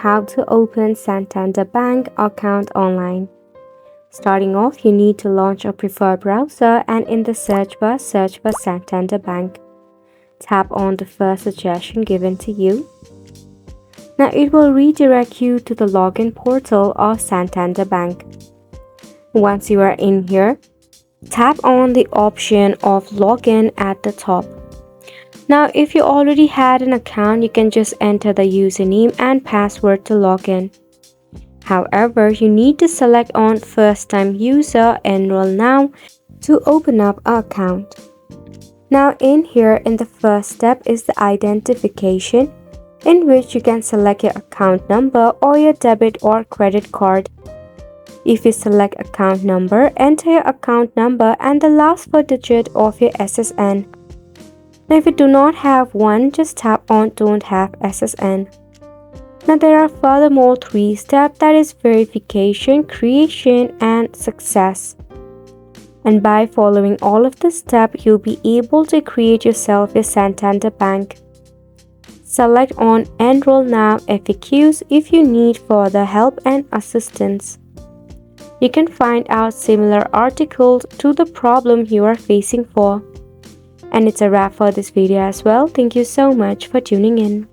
how to open Santander Bank account online. Starting off, you need to launch a preferred browser and in the search bar, search for Santander Bank. Tap on the first suggestion given to you. Now it will redirect you to the login portal of Santander Bank. Once you are in here, tap on the option of login at the top. Now if you already had an account, you can just enter the username and password to login. However, you need to select on first time user enroll now to open up an account. Now in here, in the first step is the identification, in which you can select your account number or your debit or credit card. If you select account number, enter your account number and the last 4 digits of your SSN. Now if you do not have one, just tap on don't have SSN. Now there are furthermore 3 steps, that is verification, creation and success. And by following all of the steps, you'll be able to create yourself your Santander Bank. Select on Enroll Now FAQs if you need further help and assistance. You can find out similar articles to the problem you are facing for. And it's a wrap for this video as well. Thank you so much for tuning in.